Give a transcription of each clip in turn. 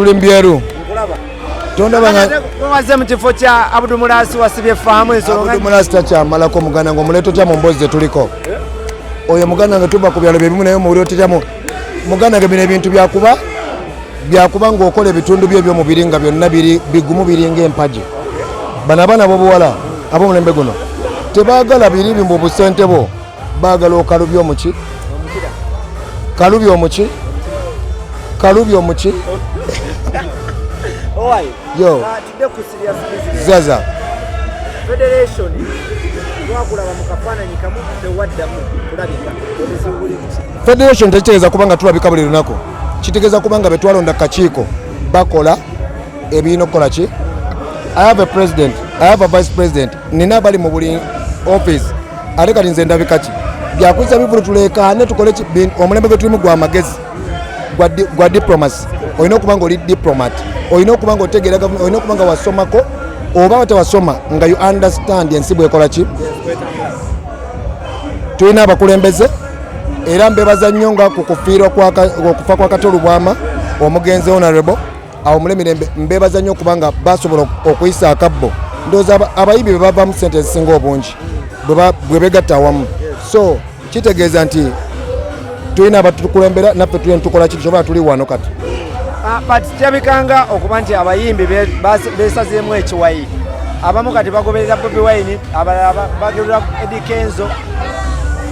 tuli mbyeru waze mu kifo kya Abdul Mulasi wasibye faamu ensonga Abdul Mulasi takyamalako muganda ngo muleto kya mu mbozi tuliko oyo muganda nga tuba ku byalo byebimu naye mu leto kya muganda nga bino ebintu byakuba ng'okola ebitundu bye by'omubiri nga byonna bigumu biringa empaji bano abaana b'obuwala ab'omulembe guno tebaagala biri bimbu busente bo baagala okalubi omuki kalubi omuki yo Zaza Federation wakulaba mu kafaananyi kamu tewaddamu kulabika Federation tekitegeeza kubanga tulabika buli lunaku kitegeeza kubanga betwalonda kakiiko bakola ebiina okukola ki. I have a president, I have a vice president, nina bali mu buli office ate kati nze ndabika ki byakuza bivulu tulekaane tukole omulembe gwe tulimu gwa magezi gwa diplomacy. Olina okuba nga oli diplomat, olina okuba nga otegeera gavumenti, olina okuba nga wasomako oba tewasoma nga you understand ensi bw'ekola ki. Tulina abakulembeze era mbebaza nnyo nga ku okufa kwa Katolu Bwama omugenzi honorable awo mulemirembe mbebaza nnyo kubanga basobola okuyisa akabbo ndowooza abayibi bwe bavaamu ssente ezisinga obungi bwe begatta awamu. So kitegeeza nti tulina abatukulembera naffe tulina tukola ki tusobola tuli wano kati. But kyabikanga okuba nti abayimbi beesazeemu ekiwayi abamu kati bagoberera Bobi Wine abalala bagerera Eddy Kenzo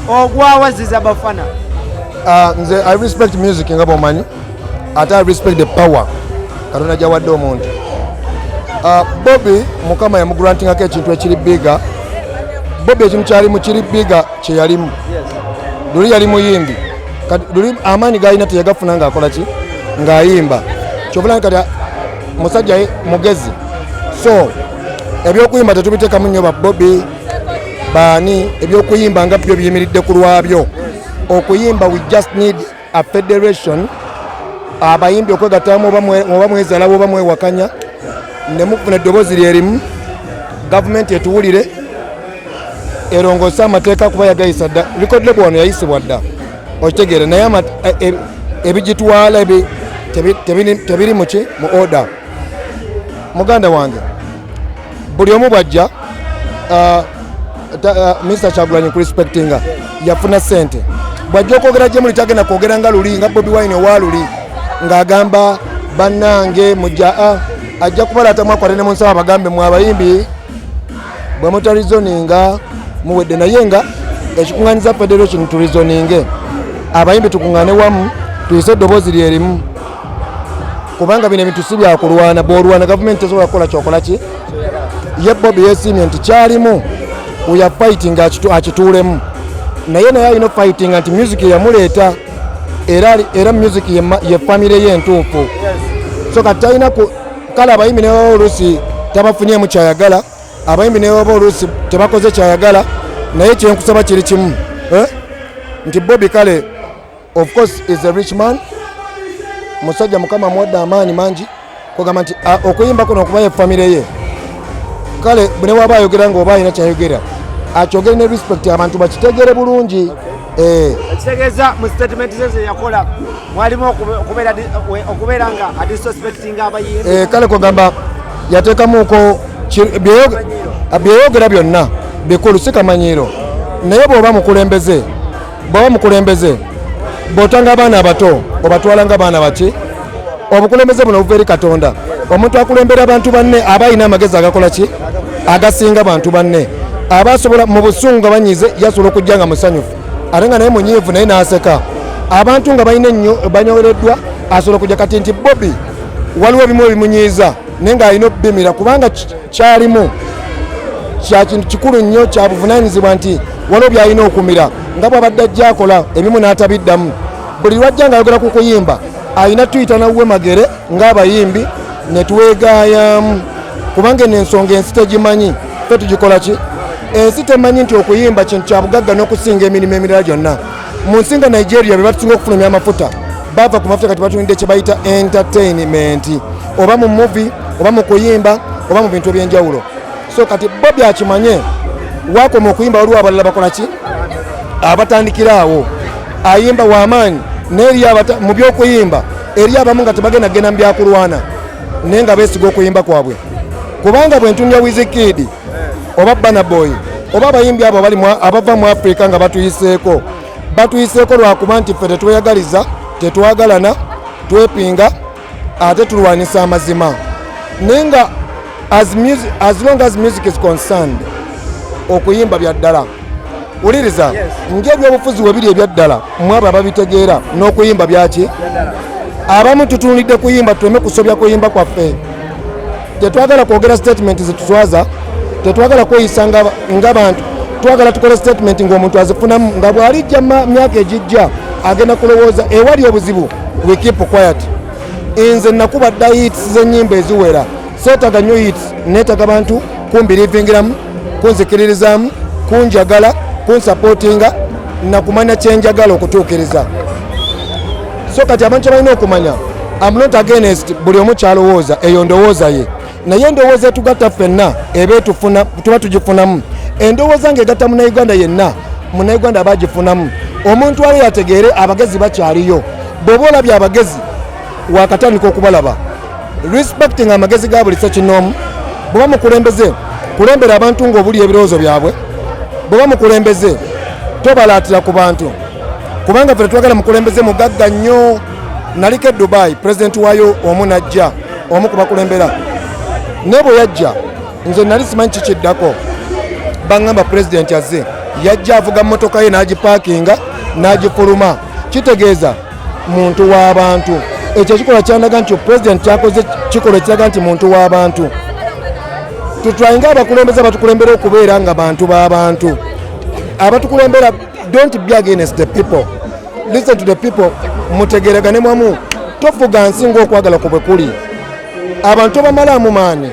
ogwawa Ziza Bafana. Nze I respect music nga bwomanyi ate I respect the power Katonda gyawadde omuntu. Bobi mukama yamugrantingako ekintu ekiri biga. Bobi ekintu kyalimu kiri biga kye yalimu. Luli yali muyimbi luli amaanyi gaalina teyagafuna ng'akola ki ng'ayimba kyobulanga kati musajja mugezi. So ebyokuyimba tetubiteekamu nnyo ba Bobi baani ebyokuyimba nga byo biyimiridde ku lwabyo. Okuyimba we just need a federation abayimbi okwegattamu oba mwezalawo oba mwewakanya ne mufuna eddoboozi lyerimu gavumenti etuwulire erongoose amateeka kuba yagayisa dda. Record label wano yayisibwa dda okitegeere naye ebigitwala tebiri muki mu order. Muganda wange buli omu bwajja Mr. Kyagulanyi kurespectinga yafuna sente bwajja okwogera gye muli tagenda kwogera nga luli nga Bobi Wine owa luli ng'agamba bannange mujja ajja kubalaatamu akwate ne munsaba bagambe mu abayimbi bwe mutalizoninga muwedde naye nga ekikuŋŋaanyiza federation tulizoninge abayimbi tukuŋŋaane wamu tuyise eddoboozi lyerimu kubanga bino ebintu si byakulwana bw'olwana gavumenti tesobola kukola kyokola ki. Ye Bobi yeesiimye nti kyalimu uya fighting akituulemu naye alina fighting nti music yamuleeta era music ye family ye entuufu. So kati talina kale abayimbi ne baba oluusi tabafunyemu kyayagala abayimbi ne baba oluusi tebakoze kyayagala naye kyenkusaba kiri kimu nti Bobi kale of course is a rich man musajja mukama muwadde amaanyi mangi kugamba nti okuyimba kuno okuba ye family ye kale ne waba ayogera nga oba alina kyayogera akyogere ne respect abantu bakitegere bulungi. Ekitegeeza mu statement ze yakola mwalimu okubeera nga adisrespectinga abayimbi. Kale kugamba yateekamuuko byeyogera byonna bikulu si kamanyiiro naye bw'oba mukulembeze bw'otanga abaana abato obatwala nga abaana baki. Obukulembeze buno buva eri Katonda. Omuntu akulembera abantu banne aba alina amagezi agakola ki agasinga abantu banne aba asobola mu busungu nga banyize yasobola okujja nga musanyufu ate nga naye munyiivu naye n'aseka. Abantu nga balina ennyo banyoleddwa asobola okujja kati nti Bobi waliwo ebimu ebimunyiiza naye ng'alina okubimira kubanga kyalimu kya kintu kikulu nnyo kya buvunaanyizibwa nti waliwo by'alina okumira nga bw'abadde ajja akola ebimu n'atabiddamu. Buli lwajja ng'ayogera ku kuyimba alina tuyita nawuwe magere ng'abayimbi ne tuweegaayamu kubanga ensonga ensi tegimanyi ffe tugikola ki. Ensi temanyi nti okuyimba kintu kya bugagga n'okusinga emirimu emirala gyonna. Mu nsi nga Nigeria bye batusinga okufulumya amafuta bava ku mafuta kati batulinde kye bayita entertainment oba mu movie oba mu kuyimba oba mu bintu eby'enjawulo. So kati Bobi akimanye wakoma okuyimba waliwo abalala bakola ki abatandikira awo ayimba w'amaanyi n'eri mu by'okuyimba eri abamu nga tebagenda genda mu byakulwana naye nga beesiga okuyimba kwabwe kubanga bwe ntunya Wizkid oba Burna Boy oba abayimbi abo abava mu Africa nga batuyiseeko lwakuba nti ffe tetweyagaliza tetwagalana twepinga ate tulwanisa amazima naye nga as long as music is concerned okuyimba bya ddala uliriza ng'ebyobufuzi we biri ebyaddala mwabo ababitegeera n'okuyimba byaki abamu tutunulidde kuyimba tuleme kusobya kuyimba kwaffe tetwagala kwogera statement zetutwaza tetwagala kweyisa ng'abantu twagala tukole statement ng'omuntu azifunamu nga bw'alijja myaka egijja agenda kulowooza ewali obuzibu we keep quiet nze nakuba dda hits z'ennyimba eziwera seetaga nnyo hits neetaga bantu kumbiriivingiramu kunzikiririzaamu kunjagala kunsapootinga nakumanya kyenjagala okutuukiriza so kati abantu balina okumanya I'm not against buli omu kyalowooza eyo ndowooza ye naye endowooza etugatta ffenna eba tuba tugifunamu endowooza ng'egatta munnayuganda yenna munnayuganda aba agifunamu omuntu ali yategeere abagezi bakyaliyo bw'oba olabye abagezi wakatandika okubalaba respecting amagezi ga buli ssekinnoomu bw'oba mukulembeze kulembera abantu ng'obuli ebirowoozo byabwe bw'oba mukulembeze tobalaatira ku bantu kubanga ffe twagala mukulembeze mugagga nnyo naliko e Dubai pulezidenti waayo omu najja omu kubakulembera naye bwe yajja nze nali simanyi kikiddako baŋŋamba pulezidenti azze yajja avuga mmotoka ye n'agipaakinga n'agifuluma kitegeeza muntu w'abantu ekyo ekikola kyandaga nti pulezidenti kyakoze kikola ekiraga nti muntu w'abantu tutwayinga abakulembeze abatukulembera okubeera nga bantu b'abantu abatukulembera don't be against the people listen to the people mutegeregane mwamu tofuga nsi ng'okwagala ku bwe kuli abantu bamalaamu maani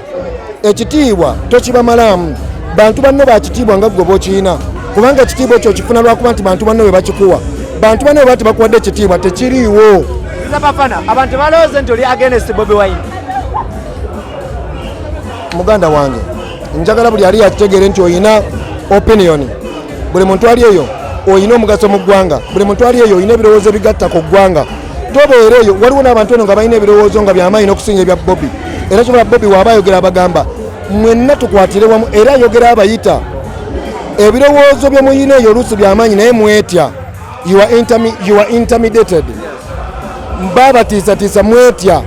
ekitiibwa tokibamalaamu bantu banno bakitiibwa nga gwe bokiyina kubanga ekitiibwa ekyo kifuna lwakuba nti bantu banno bwe bakikuwa bantu banno bwe bati bakuwadde ekitiibwa tekiriiwo. Ziza Bafana abantu balowooza nti oli against Bobi Wine. Muganda wange njagala buli ali akitegeere nti oyina opinion buli muntu ali eyo oyina omugaso mu ggwanga buli muntu ali eyo oyina ebirowoozo bigatta ku ggwanga tobeera eyo waliwo n'abantu eno nga balina ebirowoozo nga byamaanyi n'okusinga ebya Bobi era kyobola Bobi waaba ayogera abagamba mwenna tukwatire wamu era ayogera abayita ebirowoozo bye muyina eyo oluusi byamaanyi naye mwetya you are intimidated mbabatiisatiisa mwetya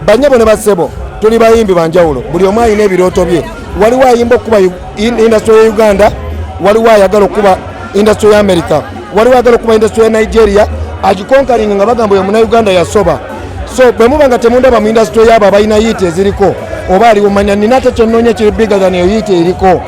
banyabo ne basebo tuli bayimbi banjawulo buli omu ayina ebirooto bye waliwo ayimba okukuba industry ya Uganda waliwo ayagala okuba industry ya America waliwo ayagala okuba industry ya Nigeria agikonkalinga nga bagamba oyo munnauganda yasoba so bwe muba nga temundaba mu industry yabo abalina yiite eziriko oba aliwo manya nina ate kyonnoonya kiri bigger than eyo yiite eriko